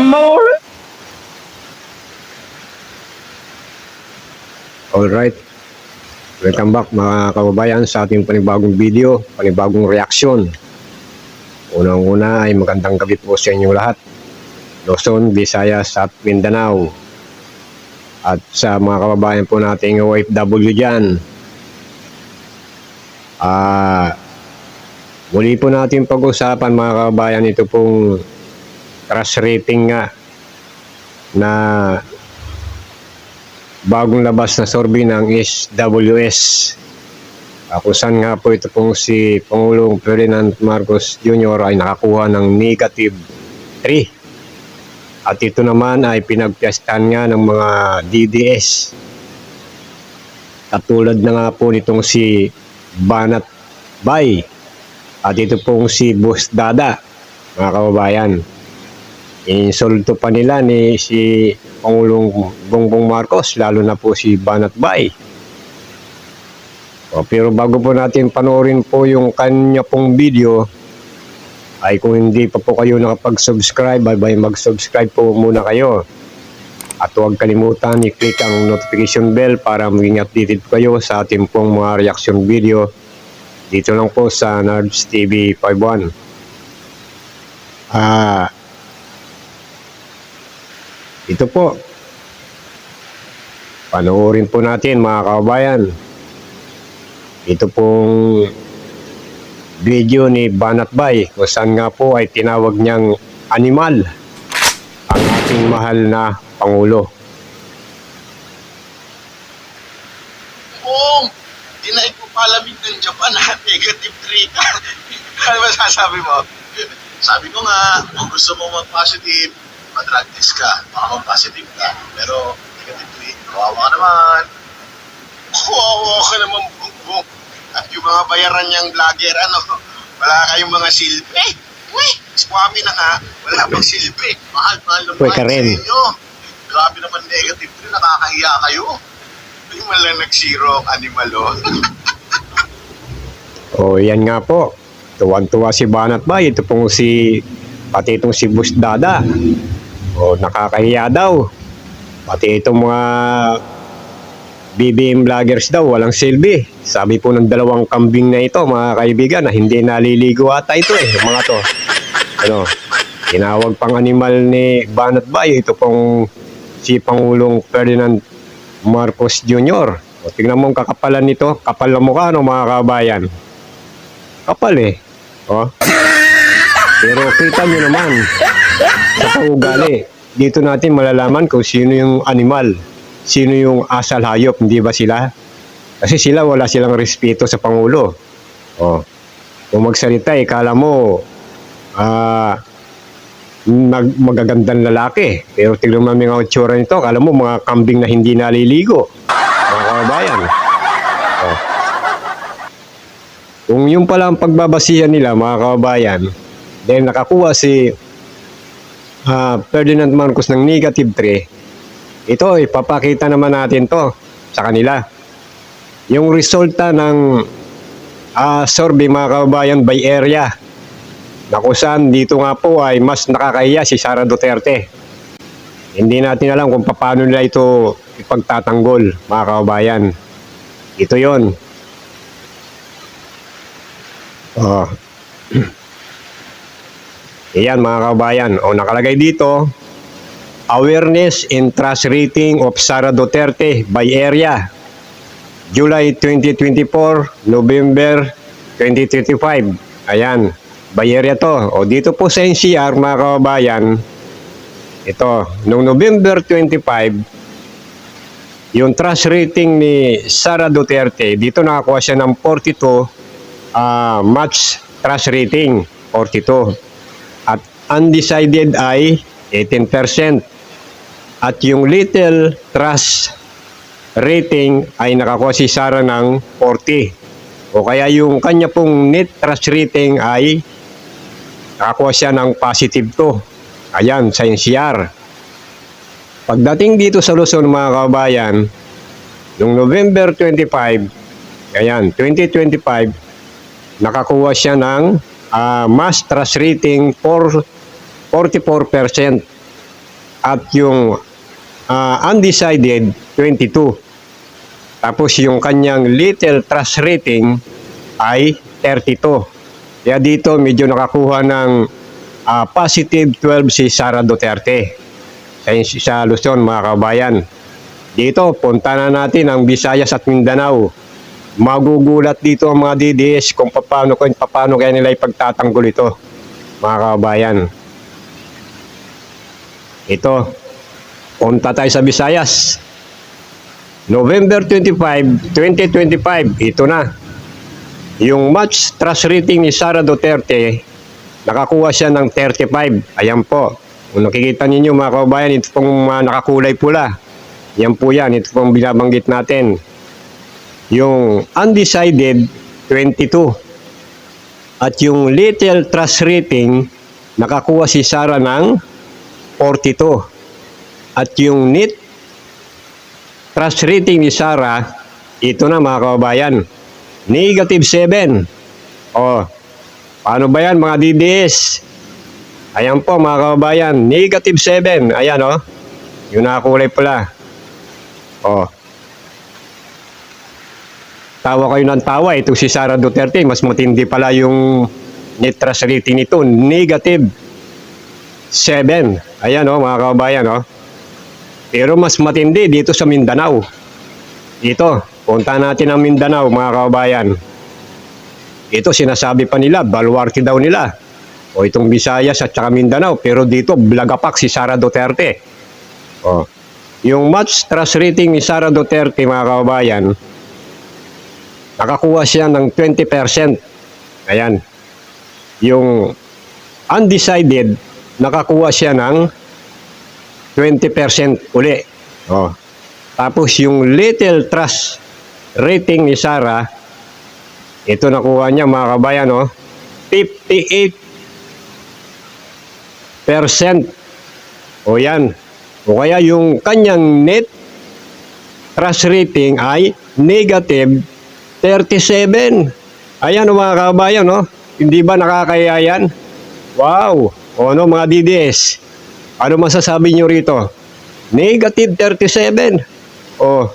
more. Alright, welcome back mga kababayan sa ating panibagong video, panibagong reaksyon. Unang-una ay magandang gabi po sa inyong lahat, Luzon, Visayas at Mindanao. At sa mga kababayan po nating OFW dyan, muli po natin pag-usapan mga kababayan, ito pong crash rating nga na bagong labas na survey ng SWS. Kung saan nga po ito pong si Pangulong Ferdinand Marcos Jr. ay nakakuha ng negative 3. At ito naman ay pinagpiyastahan nga ng mga DDS. Katulad na nga po nitong si Banat Bay. At ito pong si Boss Dada, mga kababayan. Insulto pa nila ni si Pangulong Bongbong Marcos, lalo na po si Banat Bay. Pero bago po natin panoorin po yung kanya pong video, ay kung hindi pa po kayo nakapag-subscribe, ay mag-subscribe po muna kayo. At huwag kalimutan i-click ang notification bell para maging updated po kayo sa ating pong mga reaction video dito lang po sa Nerds TV 51. Ito po, panoorin po natin mga kababayan. Ito pong video ni Banat Bay, kung saan nga po ay tinawag niyang animal ang ating mahal na Pangulo. Dinaig mo palamig ng Japan na negative 3 ka. Ano ba sasabi mo? Sabi ko nga, kung gusto mo mag-positive, mag-drug test ka, baka mag-positive ka. Pero negative 3, kawawa ka naman. Kawawa ka naman, Bongbong. At yung mga bayaran niyang vlogger, wala kayong mga silbi. Uy, swami na nga, wala pang silbi. Mahal ng mahal sa inyo. Grabe naman negative 3, nakakahiya kayo. Yung malang nag-zero ang animal, Yan nga po. Tuwan-tuwa si Banat Bay. Ito pong pati itong si Boss Dada. Nakakahiya daw. Pati itong mga BBM vloggers daw, walang silbi. Sabi po ng dalawang kambing na ito, mga kaibigan, na hindi naliligo ata ito yung mga to. Tinawag pang animal ni Banat Bay. Ito pong si Pangulong Ferdinand Marcos Jr. Tingnan mo ang kakapalan nito. Kapal na mukha, mga kabayan. Kapal Pero kita nyo naman sa paugali. Dito natin malalaman kung sino yung animal, sino yung asal hayop, hindi ba sila? Kasi sila, wala silang respeto sa Pangulo. Kung magsalita, kala mo magagandang lalaki. Pero tignan mo mga otsura nito, kala mo mga kambing na hindi naliligo. Mga kababayan. Kung yung pala ang pagbabasihan nila, mga kababayan, then nakakuha si Ferdinand Marcos ng negative 3, ito, ipapakita naman natin to sa kanila. Yung resulta ng survey, mga kababayan, by area, na kung saan dito nga po ay mas nakakahiya si Sara Duterte. Hindi natin alam kung paano nila ito ipagtatanggol, mga kababayan. Ito yon. Ayan, mga kababayan. Nakalagay dito, awareness and trust rating of Sara Duterte by area, July 2024, November 2035. Ayan, by area to. Dito po sa NCR, mga kababayan, ito, noong November 25, yung trust rating ni Sara Duterte, dito nakakuha siya ng 42, match trust rating, 42. At undecided ay 18%. At yung little trust rating ay nakakuha si Sara ng 40. Kaya yung kanya pong net trust rating ay nakakuha siya ng positive 2. Ayan, sa NCR. Pagdating dito sa Luzon, mga kababayan, noong November 25, ayan, 2025, nakakuha siya ng mass trust rating for 44%. at yung undecided 22. Tapos yung kanyang little trust rating ay 32. Kaya dito medyo nakakuha ng positive 12 si Sara Duterte sa Luzon, mga kabayan. Dito, punta na natin ang Visayas at Mindanao. Magugulat dito ang mga DDS kung paano kaya nila ipagtatanggol ito, mga kabayan. Ito, punta tayo sa Visayas. November 25, 2025, ito na. Yung match trust rating ni Sara Duterte, nakakuha siya ng 35. Ayan po. Kung nakikita ninyo, mga kabayan, ito pong nakakulay pula. Yan po yan, ito pong binabanggit natin. Yung undecided, 22. At yung little trust rating, nakakuha si Sara ng 42. At yung net trust rating ni Sara, ito na, mga kababayan, negative 7. O, paano ba yan, mga DDS? Ayan po, mga kababayan, negative 7. Ayan, o. Yung nakakulay pula. O. Tawa kayo ng tawa. Itong si Sara Duterte, mas matindi pala yung net trust rating nito. Negative 7. Ayan, o, mga kababayan, o. Pero mas matindi dito sa Mindanao. Ito, punta natin ang Mindanao, mga kababayan. Ito, sinasabi pa nila, baluarte daw nila. O itong Visayas at saka Mindanao. Pero dito, blagapak si Sara Duterte. O, yung match trust rating ni Sara Duterte, mga kababayan, nakakuha siya ng 20%. Ayan. Yung undecided, nakakuha siya ng 20% uli. O. Tapos yung little trust rating ni Sara, ito nakuha niya, mga kabayan, 58%. O yan. O kaya yung kanyang net trust rating ay negative 37. Ayan, mga kabayan, hindi ba nakakaya yan? Wow. O mga DDS, ano masasabi nyo rito? Negative 37. O,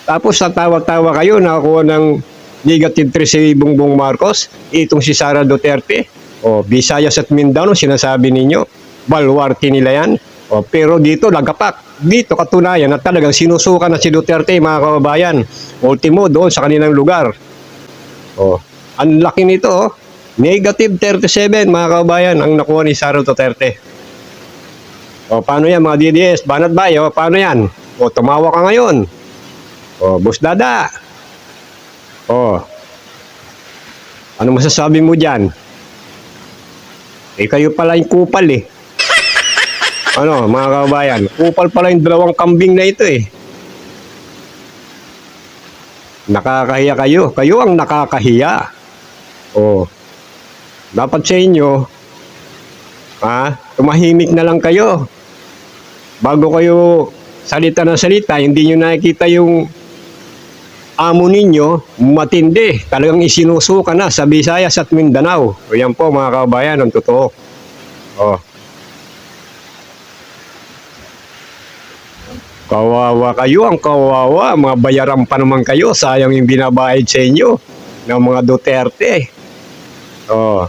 tapos natawa-tawa kayo, nakakuha ng negative 3 si Bongbong Marcos, itong si Sara Duterte. O, Visayas at Mindanao, sinasabi ninyo, baluarte nila yan. O, pero dito, lagapak. Dito, katunayan na talagang sinusukan na si Duterte, mga kababayan. Ultimo, doon sa kanilang lugar. O, ang laki nito, negative 37, mga kababayan, ang nakuha ni Sara Duterte. O, paano yan, mga DDS? Banat ba? O, paano yan? O, tumawa ka ngayon. O, Boss Dada. O, ano masasabi mo dyan? Eh, kayo pala yung kupal eh. Ano, mga kababayan? Kupal pala yung dalawang kambing na ito eh. Nakakahiya kayo. Kayo ang nakakahiya. O, dapat sa inyo, tumahimik na lang kayo. Bago kayo salita ng salita, hindi nyo nakikita yung amo ninyo, matindi. Talagang isinusuka na sa Visayas at Mindanao. O yan po, mga kababayan, ang totoo. O. Kawawa kayo, ang kawawa. Mga bayaran pa naman kayo. Sayang yung binabayad sa inyo ng mga Duterte. O.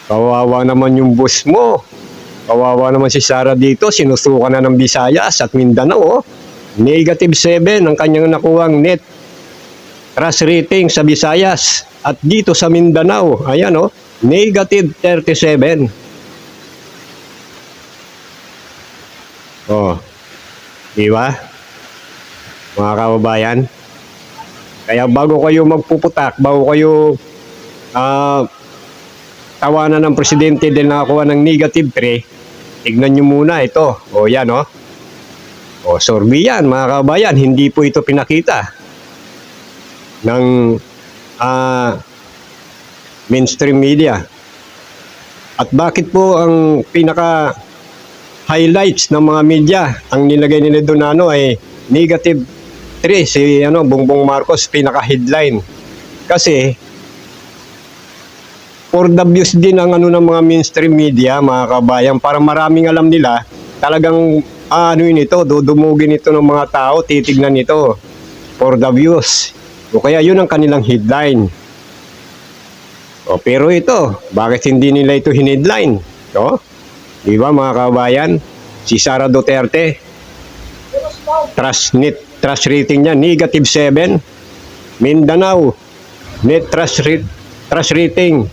Kawawa naman yung boss mo. Kawawa naman si Sara dito. Sinusukan na ng Visayas at Mindanao. Negative 7 ang kanyang nakuhang net trust rating sa Visayas. At dito sa Mindanao, ayan negative 37. Di ba? Mga kababayan. Kaya bago kayo magpuputak, bago kayo tawanan ng presidente dahil nakakuha ng negative 3, tignan nyo muna ito. O yan, O, survey yan, mga kababayan. Hindi po ito pinakita ng mainstream media. At bakit po ang pinaka-highlights ng mga media, ang nilagay nila doon ay negative 3, si Bongbong Marcos, pinaka-headline. Kasi for the views din ng ano ng mga mainstream media, mga kabayan, para maraming alam nila, talagang ano yun ito, dudumugin ito ng mga tao, titignan ito for the views. O kaya yun ang kanilang headline. O pero ito, bakit hindi nila ito hinheadline? No? Di ba mga kabayan? Si Sara Duterte, trust rating niya, -7. Mindanao, net trust rating,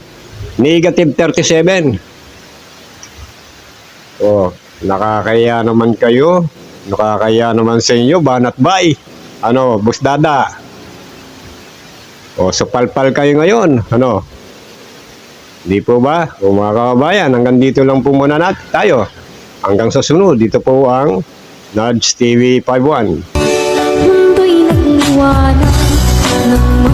-37. Oh, nakakaya naman kayo. Nakakaya naman sa inyo, banat bay. Ano, busdada. O, supalpal kayo ngayon. Ano? Di po ba? O mga kababayan, hanggang dito lang po muna tayo. Hanggang sa sunod, dito po ang Nudge TV 51. Mundo'y nagliwanag ng